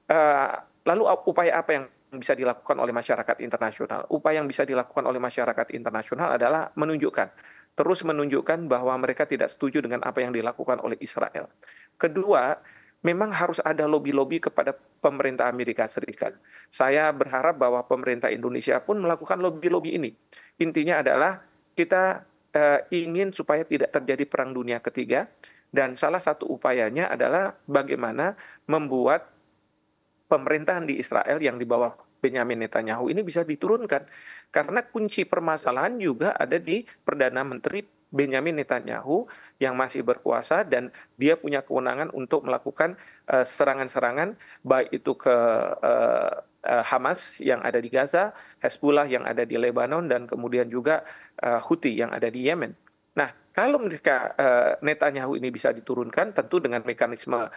Eee, lalu upaya apa yang bisa dilakukan oleh masyarakat internasional? Upaya yang bisa dilakukan oleh masyarakat internasional adalah terus menunjukkan bahwa mereka tidak setuju dengan apa yang dilakukan oleh Israel. Kedua, memang harus ada lobi-lobi kepada pemerintah Amerika Serikat. Saya berharap bahwa pemerintah Indonesia pun melakukan lobi-lobi ini. Intinya adalah kita, ingin supaya tidak terjadi perang dunia ketiga, dan salah satu upayanya adalah bagaimana membuat pemerintahan di Israel yang di bawah Benyamin Netanyahu ini bisa diturunkan. Karena kunci permasalahan juga ada di Perdana Menteri Benyamin Netanyahu yang masih berkuasa dan dia punya kewenangan untuk melakukan serangan-serangan baik itu ke eh, Hamas yang ada di Gaza, Hezbollah yang ada di Lebanon dan kemudian juga Houthi yang ada di Yemen. Nah, kalau mereka Netanyahu ini bisa diturunkan tentu dengan mekanisme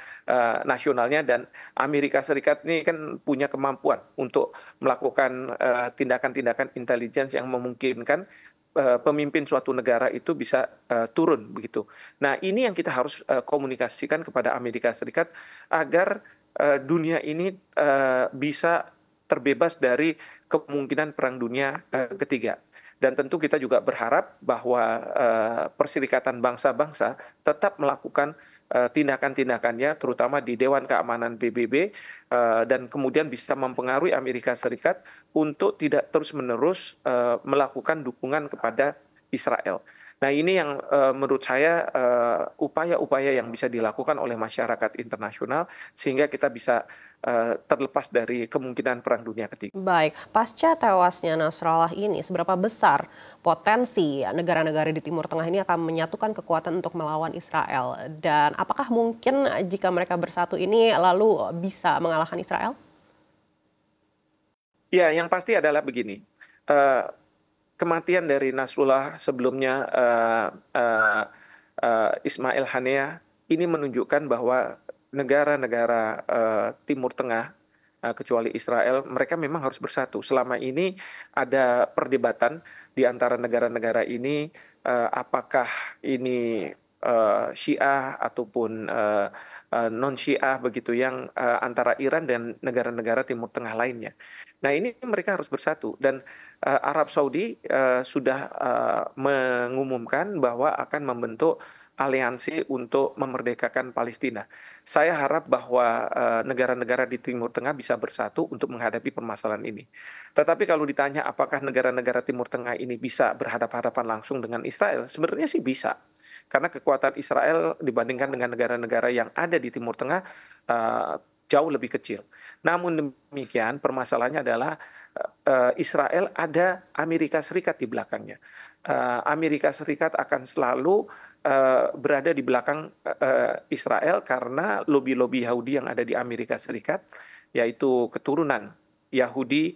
nasionalnya dan Amerika Serikat ini kan punya kemampuan untuk melakukan tindakan-tindakan intelligence yang memungkinkan pemimpin suatu negara itu bisa turun begitu. Nah, ini yang kita harus komunikasikan kepada Amerika Serikat agar dunia ini bisa terbebas dari kemungkinan perang dunia ketiga. Dan tentu kita juga berharap bahwa Perserikatan Bangsa-Bangsa tetap melakukan tindakan-tindakannya, terutama di Dewan Keamanan PBB, dan kemudian bisa mempengaruhi Amerika Serikat untuk tidak terus-menerus melakukan dukungan kepada Israel. Nah, ini yang menurut saya upaya-upaya yang bisa dilakukan oleh masyarakat internasional sehingga kita bisa terlepas dari kemungkinan perang dunia ketiga. Baik, pasca tewasnya Nasrallah ini, seberapa besar potensi negara-negara di Timur Tengah ini akan menyatukan kekuatan untuk melawan Israel? Dan apakah mungkin jika mereka bersatu ini lalu bisa mengalahkan Israel? Ya, yang pasti adalah begini. eh, Kematian dari Nasrullah sebelumnya Ismail Haniyeh ini menunjukkan bahwa negara-negara Timur Tengah kecuali Israel mereka memang harus bersatu. Selama ini ada perdebatan di antara negara-negara ini apakah ini Syiah ataupun non Syiah begitu yang antara Iran dan negara-negara Timur Tengah lainnya. Nah, ini mereka harus bersatu dan Arab Saudi sudah mengumumkan bahwa akan membentuk aliansi untuk memerdekakan Palestina. Saya harap bahwa negara-negara di Timur Tengah bisa bersatu untuk menghadapi permasalahan ini. Tetapi kalau ditanya apakah negara-negara Timur Tengah ini bisa berhadapan-hadapan langsung dengan Israel, sebenarnya sih bisa. Karena kekuatan Israel dibandingkan dengan negara-negara yang ada di Timur Tengah eh, jauh lebih kecil. Namun demikian, permasalahannya adalah Israel ada Amerika Serikat di belakangnya. Amerika Serikat akan selalu berada di belakang Israel karena lobi-lobi Yahudi yang ada di Amerika Serikat, yaitu keturunan Yahudi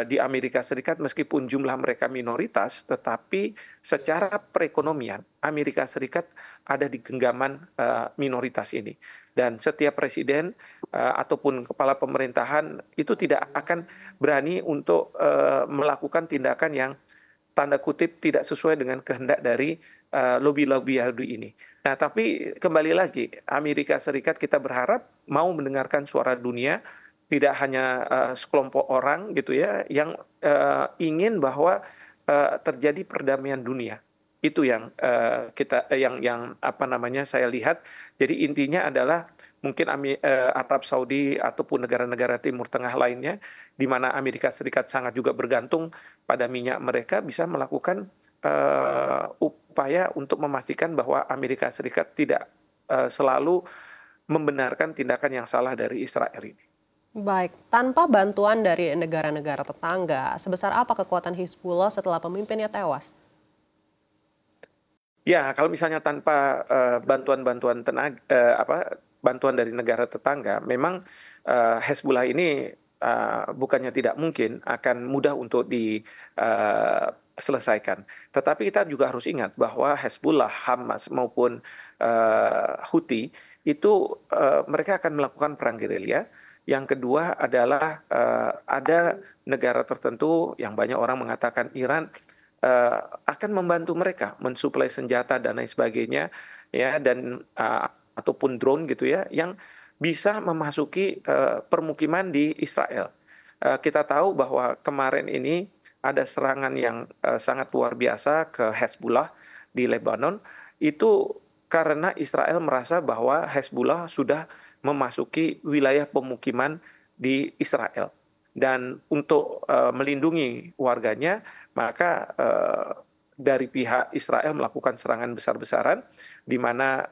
di Amerika Serikat meskipun jumlah mereka minoritas, tetapi secara perekonomian Amerika Serikat ada di genggaman minoritas ini. Dan setiap presiden ataupun kepala pemerintahan itu tidak akan berani untuk melakukan tindakan yang tanda kutip tidak sesuai dengan kehendak dari lobby-lobby Yahudi ini. Nah, tapi kembali lagi, Amerika Serikat kita berharap mau mendengarkan suara dunia, tidak hanya sekelompok orang gitu ya, yang ingin bahwa terjadi perdamaian dunia. Itu yang yang apa namanya saya lihat. Jadi intinya adalah mungkin Arab Saudi ataupun negara-negara Timur Tengah lainnya, di mana Amerika Serikat sangat juga bergantung pada minyak mereka, bisa melakukan upaya untuk memastikan bahwa Amerika Serikat tidak selalu membenarkan tindakan yang salah dari Israel ini. Baik, tanpa bantuan dari negara-negara tetangga, sebesar apa kekuatan Hizbullah setelah pemimpinnya tewas? Ya, kalau misalnya tanpa bantuan-bantuan bantuan dari negara tetangga, memang Hezbollah ini bukannya tidak mungkin akan mudah untuk diselesaikan. Tetapi kita juga harus ingat bahwa Hezbollah, Hamas maupun Houthi itu mereka akan melakukan perang gerilya. Yang kedua adalah ada negara tertentu yang banyak orang mengatakan Iran akan membantu mereka mensuplai senjata dan lain sebagainya ya dan ataupun drone gitu ya yang bisa memasuki permukiman di Israel. Kita tahu bahwa kemarin ini ada serangan yang sangat luar biasa ke Hezbollah di Lebanon, itu karena Israel merasa bahwa Hezbollah sudah memasuki wilayah pemukiman di Israel. Dan untuk melindungi warganya, maka dari pihak Israel melakukan serangan besar-besaran, di mana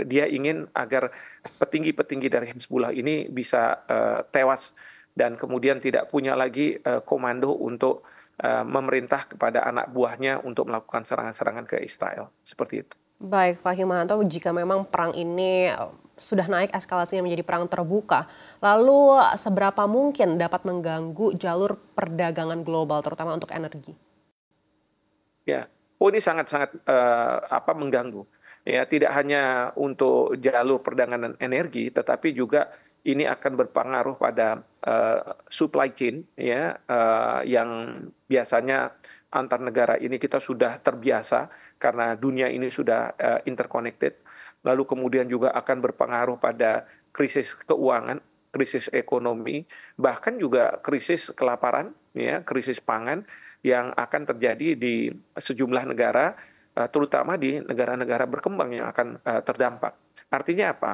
dia ingin agar petinggi-petinggi dari Hezbollah ini bisa tewas dan kemudian tidak punya lagi komando untuk memerintah kepada anak buahnya untuk melakukan serangan-serangan ke Israel. Seperti itu. Baik, Pak Himanto, jika memang perang ini sudah naik eskalasinya menjadi perang terbuka, lalu seberapa mungkin dapat mengganggu jalur perdagangan global, terutama untuk energi? Ya, ini sangat-sangat mengganggu. Ya, tidak hanya untuk jalur perdagangan energi, tetapi juga ini akan berpengaruh pada supply chain, ya, yang biasanya antar negara ini kita sudah terbiasa karena dunia ini sudah interconnected. Lalu kemudian juga akan berpengaruh pada krisis keuangan, krisis ekonomi, bahkan juga krisis kelaparan, ya, krisis pangan yang akan terjadi di sejumlah negara, terutama di negara-negara berkembang yang akan terdampak. Artinya apa?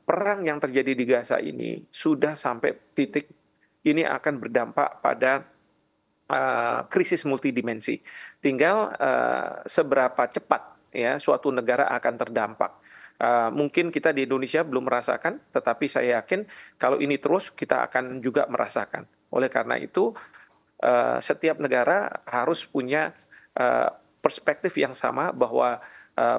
Perang yang terjadi di Gaza ini sudah sampai titik ini akan berdampak pada krisis multidimensi. Tinggal seberapa cepat ya suatu negara akan terdampak. Mungkin kita di Indonesia belum merasakan, tetapi saya yakin kalau ini terus kita akan juga merasakan. Oleh karena itu, setiap negara harus punya perspektif yang sama bahwa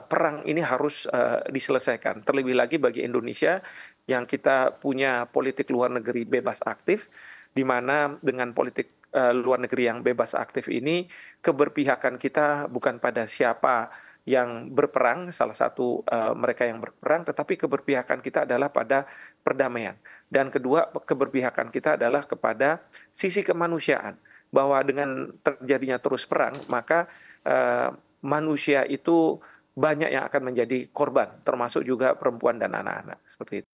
perang ini harus diselesaikan. Terlebih lagi bagi Indonesia yang kita punya politik luar negeri bebas aktif, di mana dengan politik luar negeri yang bebas aktif ini, keberpihakan kita bukan pada siapa yang berperang, salah satu mereka yang berperang, tetapi keberpihakan kita adalah pada perdamaian. Dan kedua, keberpihakan kita adalah kepada sisi kemanusiaan, bahwa dengan terjadinya terus perang, maka manusia itu banyak yang akan menjadi korban, termasuk juga perempuan dan anak-anak. Seperti itu.